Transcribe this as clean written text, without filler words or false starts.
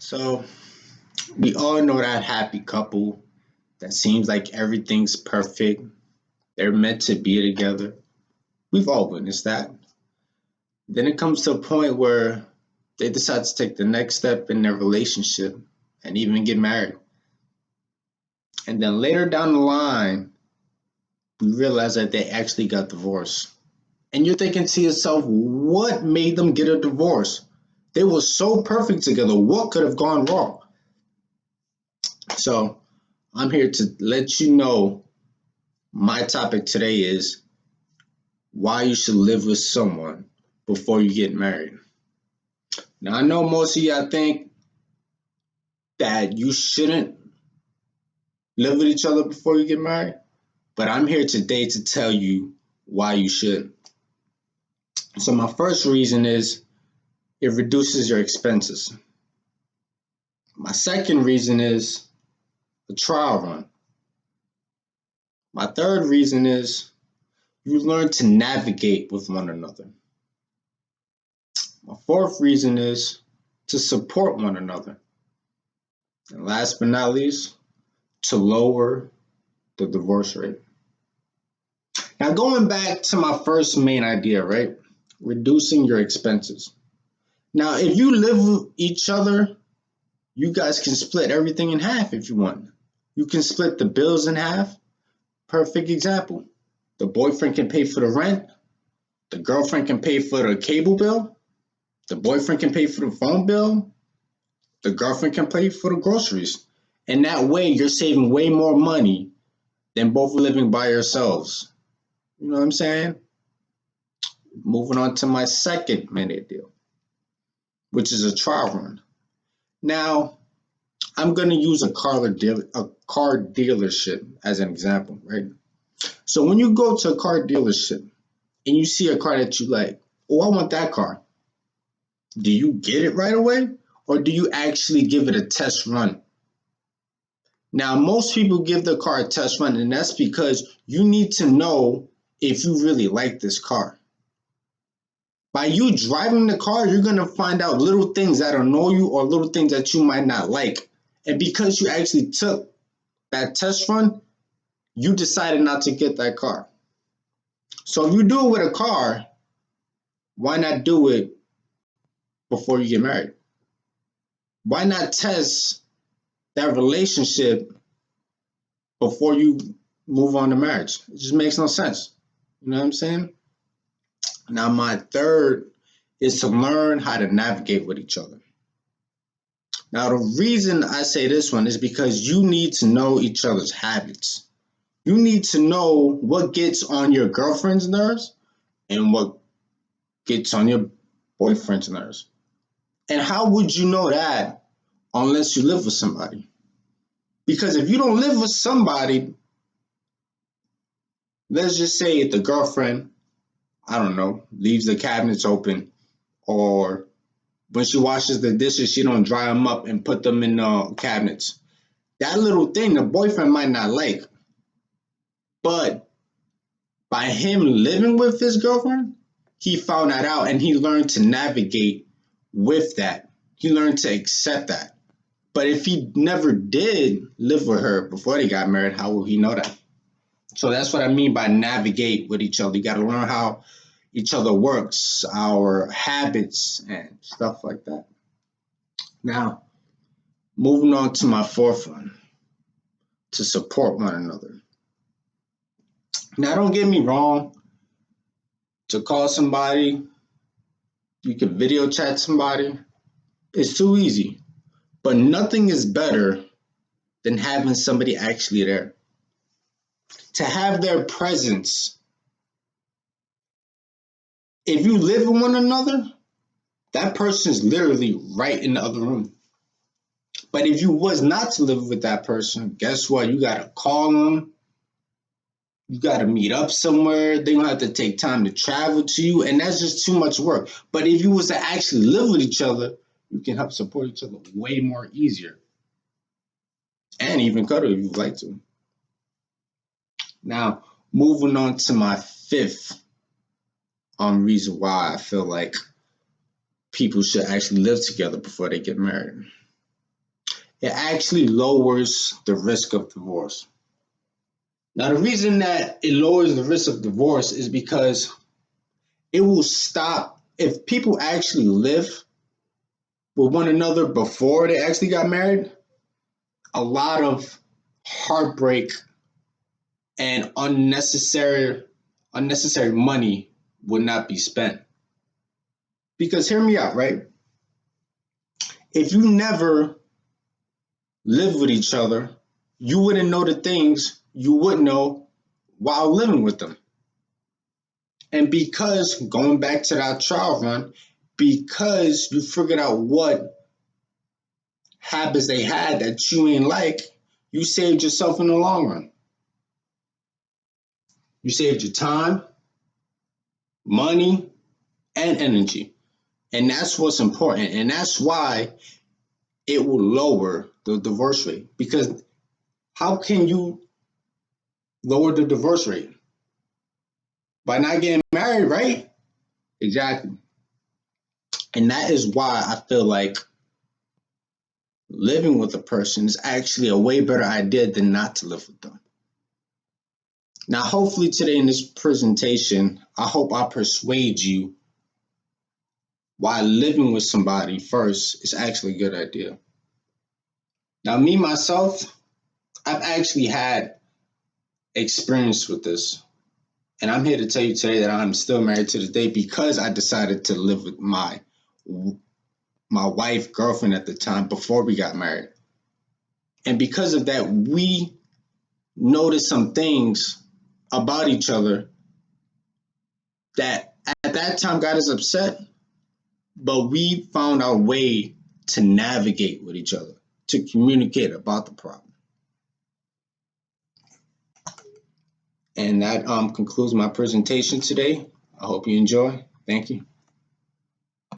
So we all know that happy couple that seems like everything's perfect. They're meant to be together. We've all witnessed that. Then it comes to a point where they decide to take the next step in their relationship and even get married. And then later down the line, we realize that they actually got divorced. And you're thinking to yourself, what made them get a divorce? They were so perfect together. What could have gone wrong? So I'm here to let you know my topic today is why you should live with someone before you get married. Now, I know most of y'all think that you shouldn't live with each other before you get married, but I'm here today to tell you why you should. So, my first reason is it reduces your expenses. My second reason is a trial run. My third reason is you learn to navigate with one another. My fourth reason is to support one another. And last but not least, to lower the divorce rate. Now, going back to my first main idea, right? Reducing your expenses. Now, if you live with each other, you guys can split everything in half if you want. You can split the bills in half. Perfect example. The boyfriend can pay for the rent. The girlfriend can pay for the cable bill. The boyfriend can pay for the phone bill. The girlfriend can pay for the groceries. And that way, you're saving way more money than both living by yourselves. You know what I'm saying? Moving on to my second minute deal, which is a trial run. Now, I'm going to use a car dealership as an example, right? So when you go to a car dealership and you see a car that you like, oh, I want that car. Do you get it right away? Or do you actually give it a test run? Now, most people give the car a test run, and that's because you need to know if you really like this car. By you driving the car, you're going to find out little things that annoy you or little things that you might not like. And because you actually took that test run, you decided not to get that car. So if you do it with a car, why not do it before you get married? Why not test that relationship before you move on to marriage? It just makes no sense. You know what I'm saying? Now, my third is to learn how to navigate with each other. Now, the reason I say this one is because you need to know each other's habits. You need to know what gets on your girlfriend's nerves and what gets on your boyfriend's nerves. And how would you know that unless you live with somebody? Because if you don't live with somebody, let's just say the girlfriend, I don't know, leaves the cabinets open, or when she washes the dishes, she don't dry them up and put them in the cabinets. That little thing the boyfriend might not like. But by him living with his girlfriend, he found that out and he learned to navigate with that. He learned to accept that. But if he never did live with her before they got married, how will he know that? So that's what I mean by navigate with each other. You got to learn how each other works, our habits, and stuff like that. Now, moving on to my fourth one, to support one another. Now, don't get me wrong. To call somebody, you can video chat somebody. It's too easy. But nothing is better than having somebody actually there. To have their presence. If you live with one another, that person is literally right in the other room. But if you was not to live with that person, guess what? You got to call them. You got to meet up somewhere. They're going to have to take time to travel to you. And that's just too much work. But if you was to actually live with each other, you can help support each other way more easier. And even cuddle if you'd like to. Now, moving on to my fifth reason why I feel like people should actually live together before they get married. it actually lowers the risk of divorce. Now, the reason that it lowers the risk of divorce is because it will stop if people actually live with one another before they actually got married. A lot of heartbreak and unnecessary money would not be spent. Because hear me out, right? If you never lived with each other, you wouldn't know the things you would know while living with them. And because, going back to that trial run, because you figured out what habits they had that you ain't like, you saved yourself in the long run. You saved your time, money, and energy. And that's what's important. And that's why it will lower the divorce rate. Because how can you lower the divorce rate? By not getting married, right? Exactly. And that is why I feel like living with a person is actually a way better idea than not to live with them. Now, hopefully today in this presentation, I hope I persuade you why living with somebody first is actually a good idea. Now, me, myself, I've actually had experience with this. And I'm here to tell you today that I'm still married to this day because I decided to live with my wife, girlfriend at the time before we got married. And because of that, we noticed some things about each other that at that time got us upset, but we found our way to navigate with each other, to communicate about the problem. And that concludes my presentation today. I hope you enjoy. Thank you.